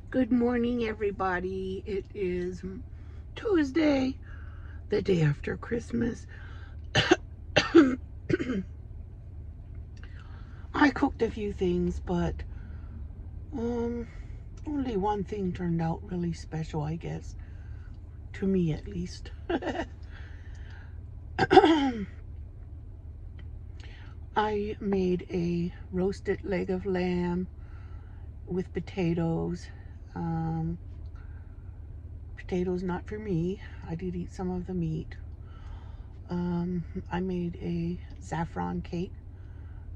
Good morning, everybody. It is Tuesday, the day after Christmas. I cooked a few things, but um, only one thing turned out really special, I guess, to me at least. I made a roasted leg of lamb with potatoes. Um, Potatoes not for me. I did eat some of the meat. I made a saffron cake,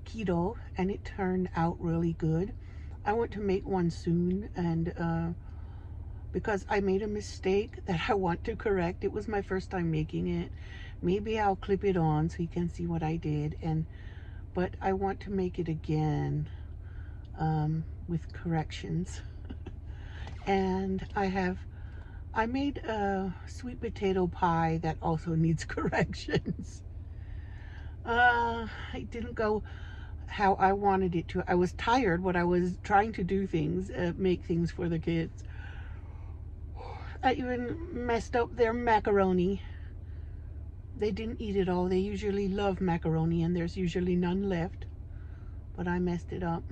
keto, and it turned out really good. I want to make one soon, and because I made a mistake that I want to correct. It was my first time making it. Maybe I'll clip it on so you can see what I did, but I want to make it again with corrections. And I made a sweet potato pie that also needs corrections. It didn't go how I wanted it to. I was tired when I was trying to do things, make things for the kids. I even messed up their macaroni. They didn't eat it all. They usually love macaroni, and there's usually none left. But I messed it up.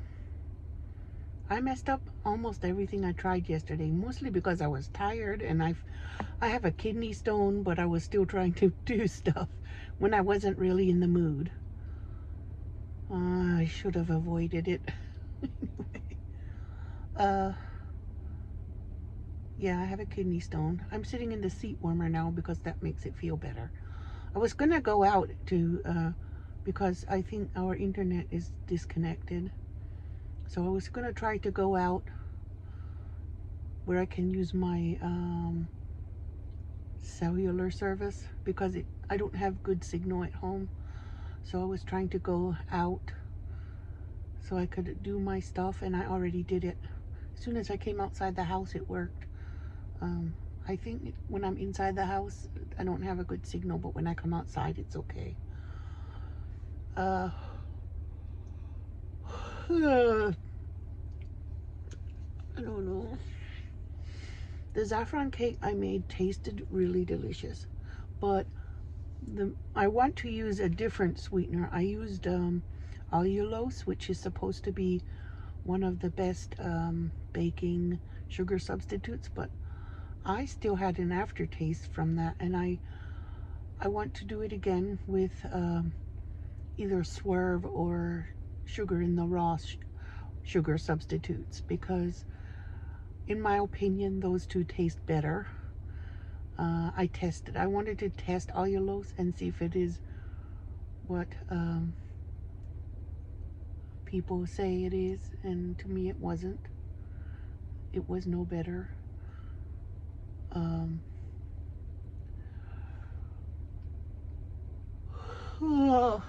I messed up almost everything I tried yesterday, mostly because I was tired, and I have a kidney stone, but I was still trying to do stuff when I wasn't really in the mood. I should have avoided it. uh, yeah, I have a kidney stone. I'm sitting in the seat warmer now because that makes it feel better. I was gonna go out to, because I think our internet is disconnected. So I was gonna try to go out where I can use my cellular service because I don't have good signal at home. So I was trying to go out so I could do my stuff, and I already did it. As soon as I came outside the house, it worked. I think when I'm inside the house, I don't have a good signal, but when I come outside, it's okay. Uh, I don't know. The saffron cake I made tasted really delicious, but I want to use a different sweetener. I used allulose, which is supposed to be one of the best baking sugar substitutes, but I still had an aftertaste from that, and I want to do it again with either Swerve or sugar in the raw sugar substitutes, because in my opinion those two taste better. I wanted to test allulose and see if it is what people say it is, and to me it wasn't. It was no better. Um, oh,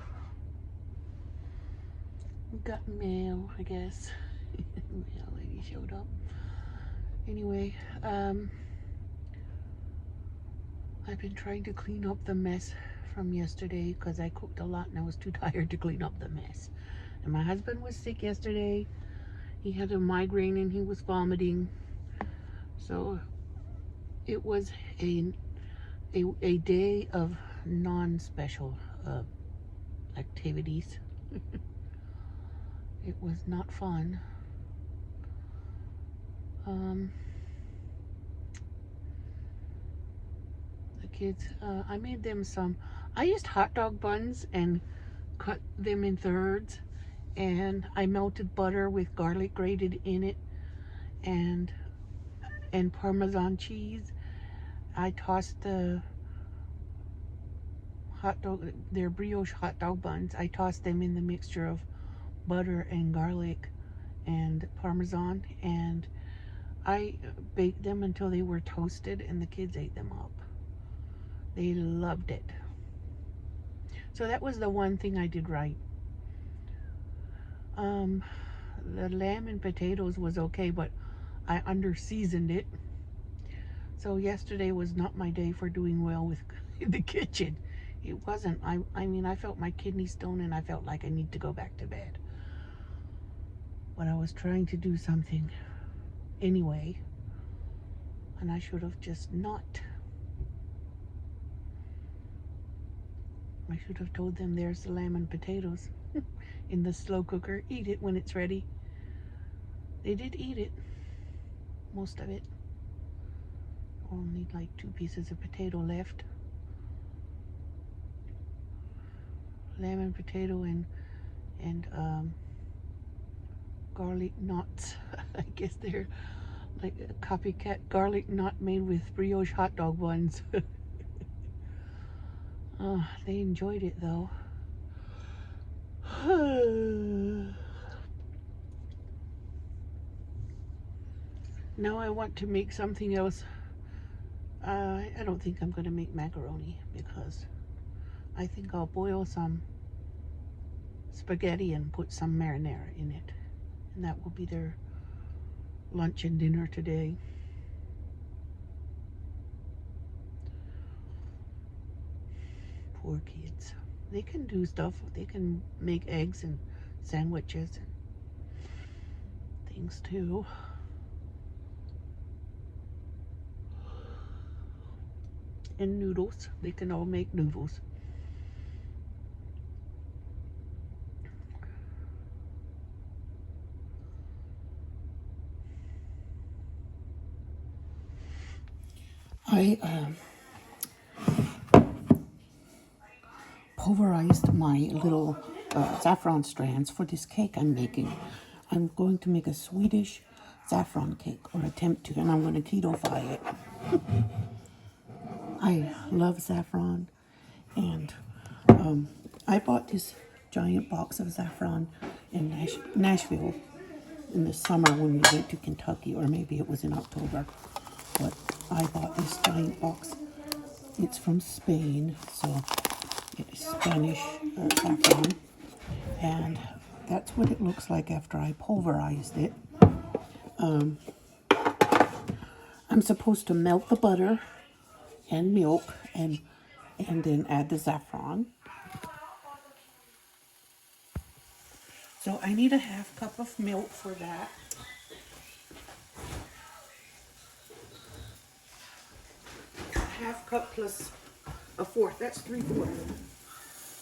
we got mail, I guess. Mail lady showed up. Anyway, I've been trying to clean up the mess from yesterday because I cooked a lot and I was too tired to clean up the mess. And my husband was sick yesterday. He had a migraine and he was vomiting. So it was a day of non-special activities. It was not fun. Um, the kids, I made them I used hot dog buns and cut them in thirds, and I melted butter with garlic grated in it, and Parmesan cheese. I tossed the their brioche hot dog buns. I tossed them in the mixture of butter and garlic and Parmesan, and I baked them until they were toasted, and the kids ate them up. They loved it. So that was the one thing I did right. Um, the lamb and potatoes was okay, but I under seasoned it. So yesterday was not my day for doing well with the kitchen. It wasn't. I mean, I felt my kidney stone and I felt like I need to go back to bed. But I was trying to do something. anyway. And I should have just not. I should have told them there's the lamb and potatoes in the slow cooker. Eat it when it's ready. They did eat it, most of it. Only like 2 pieces of potato left. Lamb and potato and garlic knots. I guess they're like a copycat garlic knot made with brioche hot dog buns. They enjoyed it though. Now I want to make something else. I don't think I'm going to make macaroni because I think I'll boil some spaghetti and put some marinara in it. And that will be their lunch and dinner today. Poor kids. They can do stuff. They can make eggs and sandwiches and things too. And noodles. They can all make noodles. I pulverized my little saffron strands for this cake I'm making. I'm going to make a Swedish saffron cake, or attempt to, and I'm going to keto-fy it. I love saffron, and I bought this giant box of saffron in Nashville in the summer when we went to Kentucky, or maybe it was in October. But I bought this giant box. It's from Spain, so it's Spanish saffron, and that's what it looks like after I pulverized it. I'm supposed to melt the butter and milk and then add the saffron. So I need a 1/2 cup of milk for that. A 1/2 cup plus a 1/4, that's 3/4.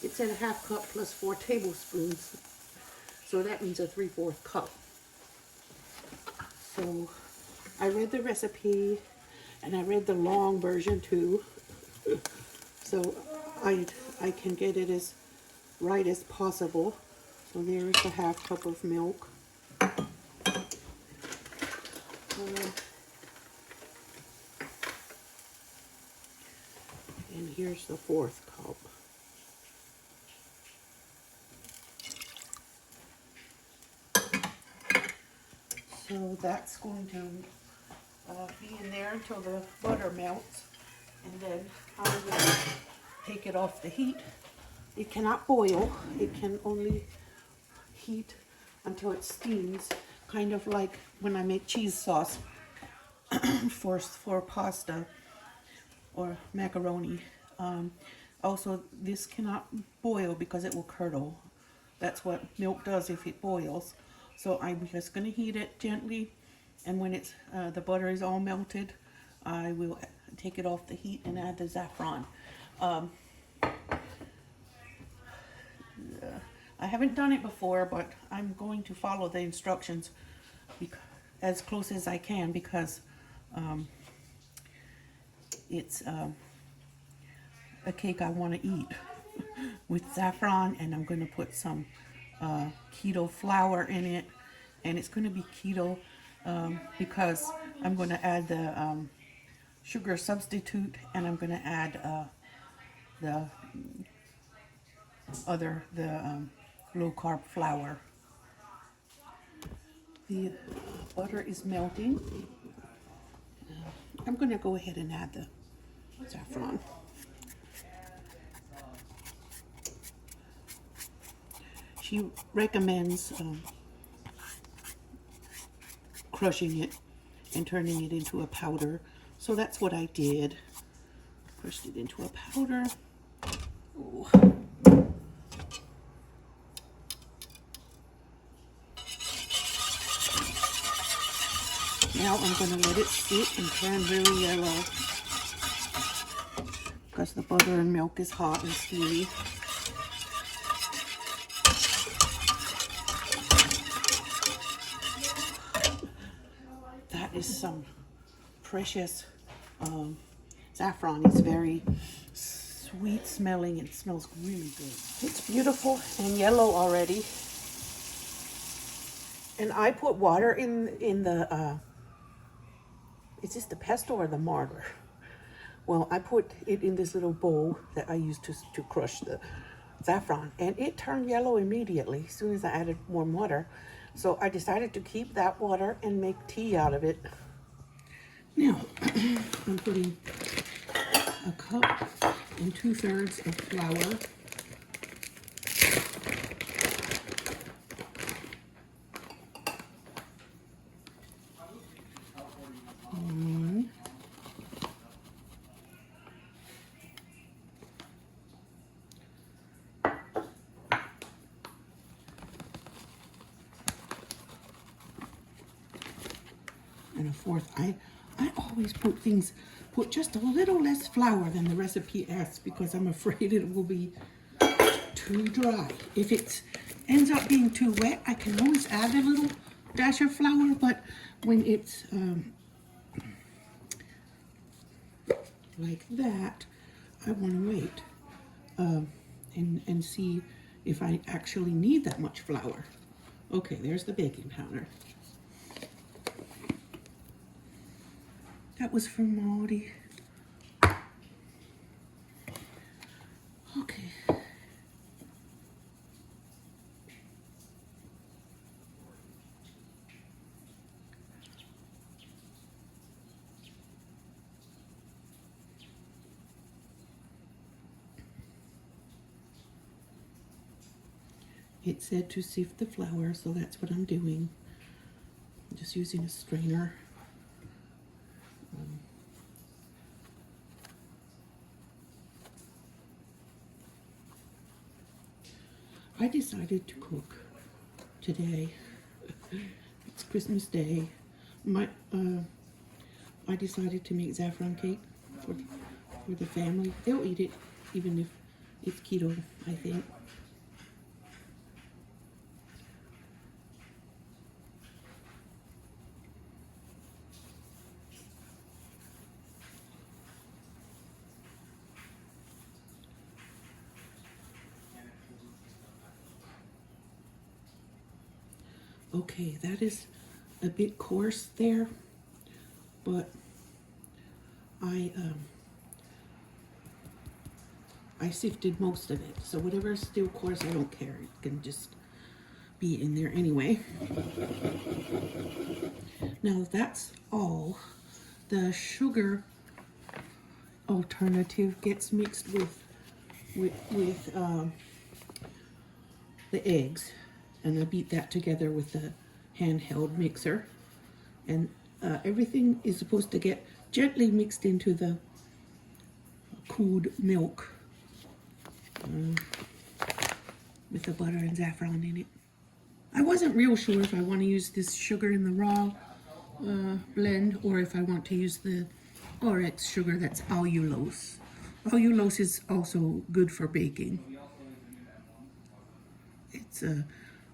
It's in a 1/2 cup plus 4 tablespoons. So that means a 3/4 cup. So I read the recipe and I read the long version too. So I can get it as right as possible. So there's a 1/2 cup of milk. And here's the 4th cup. So that's going to be in there until the butter melts, and then I'm going to take it off the heat. It cannot boil, it can only heat until it steams, kind of like when I make cheese sauce for pasta or macaroni. Also, this cannot boil because it will curdle. That's what milk does if it boils. So I'm just going to heat it gently, and when it's the butter is all melted, I will take it off the heat and add the saffron. I haven't done it before, but I'm going to follow the instructions as close as I can, because it's a cake I want to eat with saffron, and I'm going to put some keto flour in it, and it's going to be keto because I'm going to add the sugar substitute, and I'm going to add the low carb flour. The butter is melting. I'm going to go ahead and add the saffron. She recommends crushing it and turning it into a powder. So that's what I did. Crushed it into a powder. Ooh. Now I'm going to let it sit and turn really yellow because the butter and milk is hot and steamy. That is some precious saffron. It's very sweet smelling and smells really good. It's beautiful and yellow already. And I put water in the, is this the pesto or the mortar? Well, I put it in this little bowl that I used to crush the saffron, and it turned yellow immediately as soon as I added warm water. So I decided to keep that water and make tea out of it. Now, I'm putting a cup and 2/3 of flour. And 1/4. I always put just a little less flour than the recipe asks because I'm afraid it will be too dry. If it ends up being too wet, I can always add a little dash of flour, but when it's like that, I want to wait and see if I actually need that much flour. Okay, there's the baking powder. That was from Maudie. Okay. It said to sift the flour, so that's what I'm doing. I'm just using a strainer. I decided to cook today. It's Christmas Day. I decided to make saffron cake for the family. They'll eat it even if it's keto, I think. Okay, that is a bit coarse there, but I sifted most of it, so whatever is still coarse, I don't care. It can just be in there anyway. Now that's all. The sugar alternative gets mixed with the eggs, and I beat that together with the handheld mixer, and everything is supposed to get gently mixed into the cooled milk with the butter and saffron in it. I wasn't real sure if I want to use this sugar in the raw blend or if I want to use the RX sugar that's allulose. Allulose is also good for baking. It's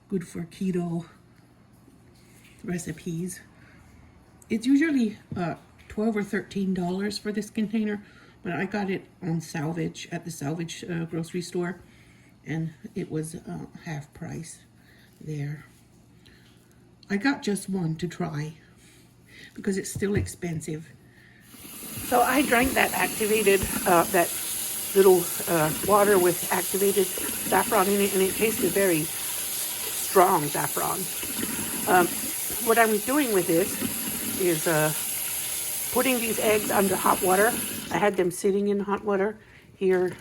good for keto recipes. It's usually $12 or $13 for this container, but I got it on salvage at the salvage grocery store, and it was half price there. I got just one to try because it's still expensive. So I drank that activated, that little water with activated saffron in it, and it tasted very strong saffron. What I was doing with this is putting these eggs under hot water. I had them sitting in hot water here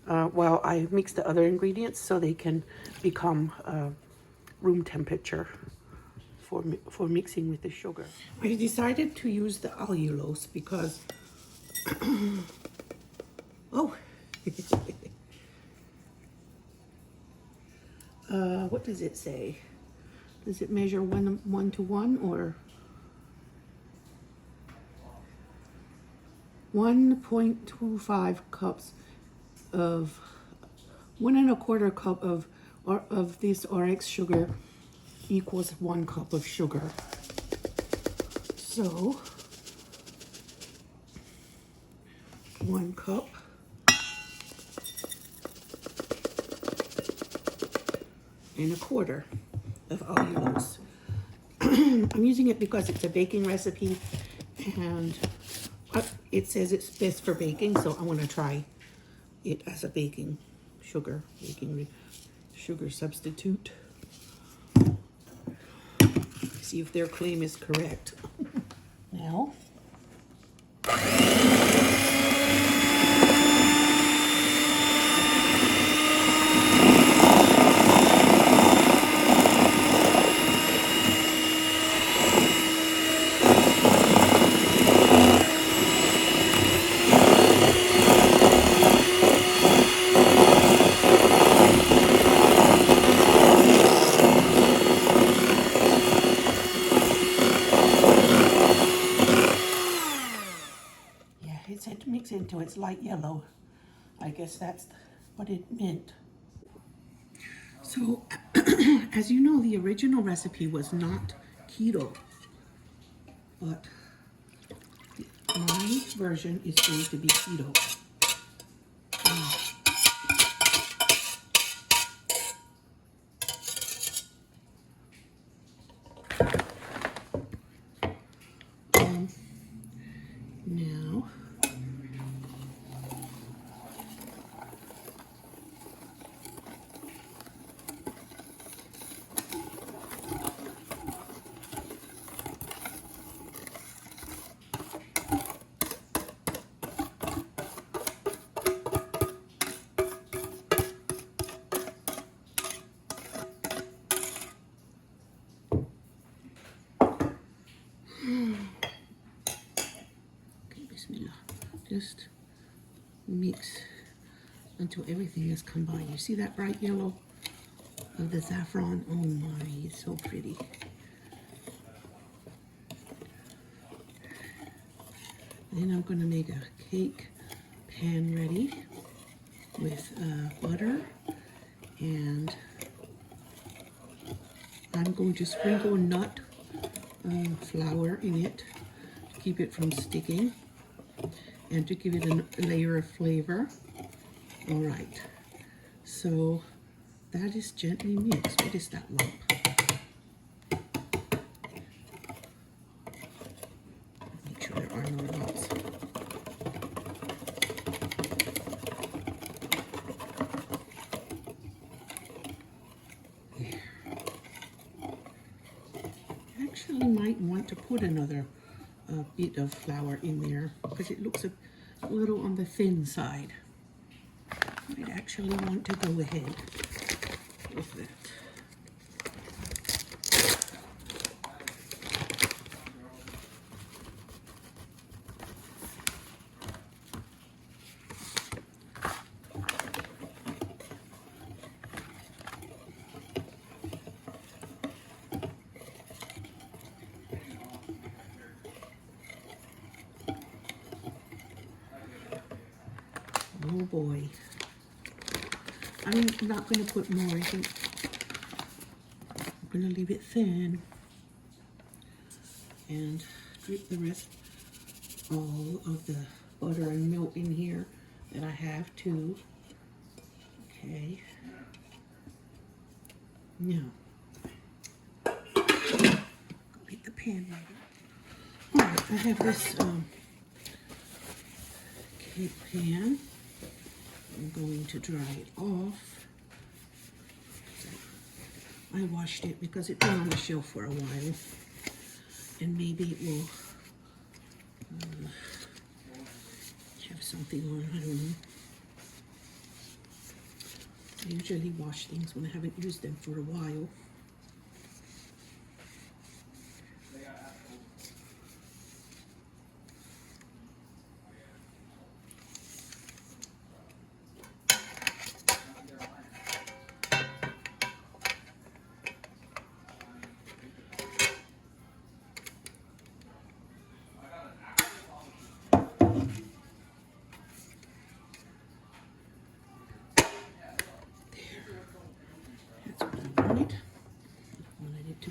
while I mix the other ingredients so they can become room temperature for mixing with the sugar. I decided to use the allulose because oh what does it say? Does it measure one to one, or 1.25 cups of 1 1/4 cup of this RX sugar equals 1 cup of sugar. So 1 cup and 1/4 of allulose. I'm using it because it's a baking recipe and it says it's best for baking, so I want to try it as a baking sugar substitute. See if their claim is correct. Now, it said to mix into it's light yellow. I guess that's what it meant. So, as you know, the original recipe was not keto, but my version is going to be keto. Now, bismillah, just mix until everything is combined. You see that bright yellow of the saffron? Oh my, it's so pretty. Then I'm going to make a cake pan ready with butter, and I'm going to sprinkle nut flour in it to keep it from sticking and to give it a layer of flavor. All right, so that is gently mixed. What is that lump? Make sure there are no lumps. There. Actually might want to put another bit of flour in there because it looks a little on the thin side. I'd actually want to go ahead with that. Oh boy. I'm not going to put more. I think I'm going to leave it thin and drip the rest, all of the butter and milk in here that I have too. Okay. Now, get the pan ready. All right, I have this cake pan. I'm going to dry it off. I washed it because it's been on the shelf for a while, and maybe it will have something on, I don't know. I usually wash things when I haven't used them for a while.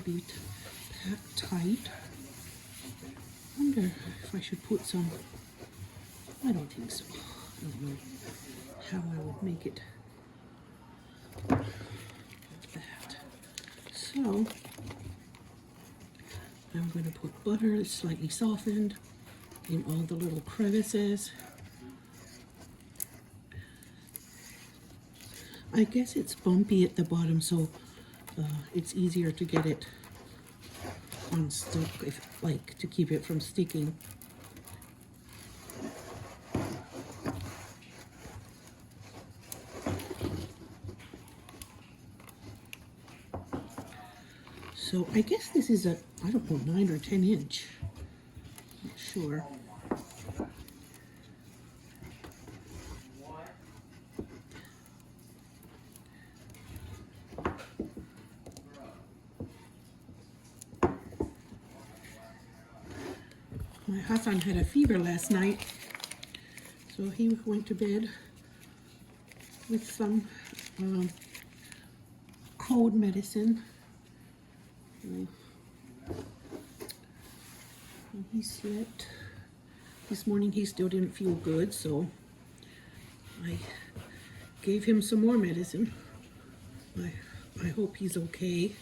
be packed tight. I wonder if I should put some, I don't think so. I don't know how I would make it like that. So I'm going to put butter slightly softened in all the little crevices. I guess it's bumpy at the bottom, so it's easier to get it unstuck, like to keep it from sticking. So I guess this is a, I don't know, 9 or 10 inch. Not sure. My husband had a fever last night, so he went to bed with some cold medicine. And he slept. This morning he still didn't feel good, so I gave him some more medicine. I hope he's okay.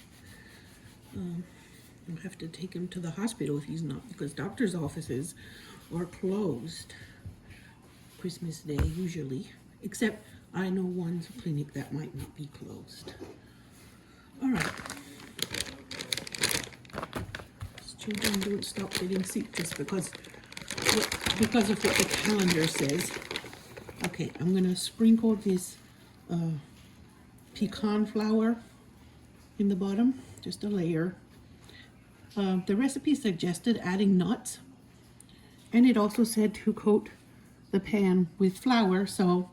I'll have to take him to the hospital if he's not, because doctor's offices are closed Christmas Day usually, except I know one clinic that might not be closed. All right. These children don't stop getting sick just because of what the calendar says. Okay, I'm gonna sprinkle this pecan flour in the bottom, just a layer. The recipe suggested adding nuts, and it also said to coat the pan with flour, so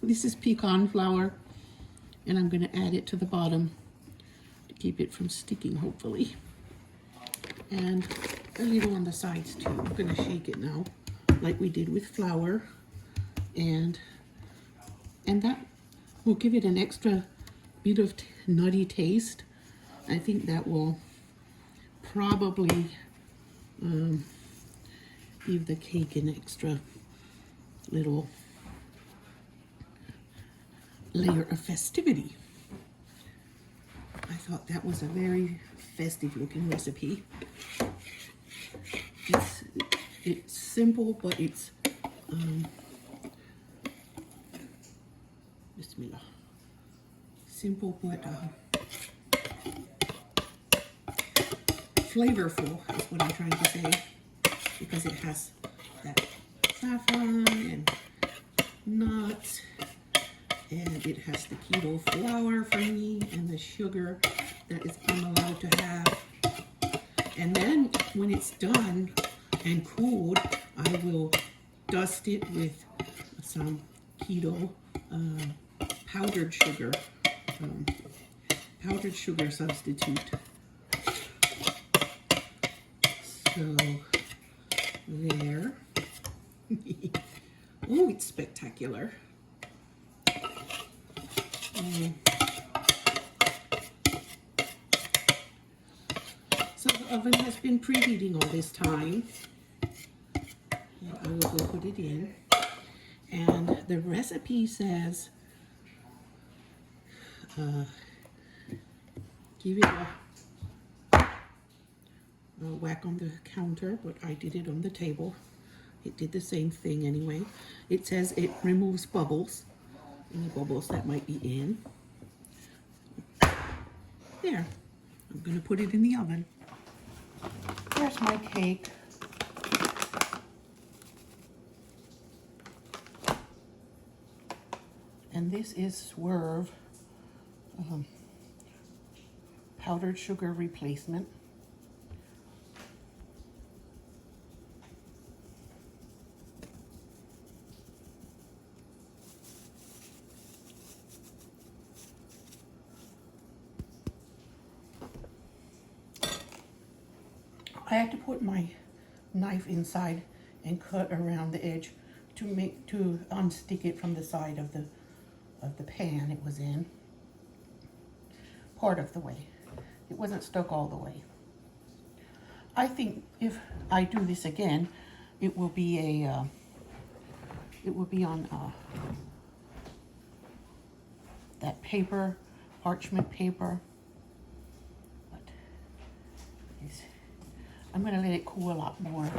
this is pecan flour, and I'm going to add it to the bottom to keep it from sticking, hopefully, and a little on the sides too. I'm going to shake it now like we did with flour, and that will give it an extra bit of nutty taste. I think that will probably give the cake an extra little layer of festivity. I thought that was a very festive looking recipe. It's simple, but it's Bismillah. Simple, but flavorful is what I'm trying to say, because it has that saffron and nuts, and it has the keto flour for me and the sugar that is I'm allowed to have. And then when it's done and cooled, I will dust it with some keto powdered sugar substitute. So there. Oh, it's spectacular. So the oven has been preheating all this time. And I will go put it in. And the recipe says give it a whack on the counter, but I did it on the table. It did the same thing anyway. It says it removes bubbles, any bubbles that might be in. There, I'm gonna put it in the oven. There's my cake. And this is Swerve powdered sugar replacement. I had to put my knife inside and cut around the edge to unstick it from the side of the pan it was in, part of the way. It wasn't stuck all the way. I think if I do this again, it will be on that paper, parchment paper. But I'm gonna let it cool a lot more.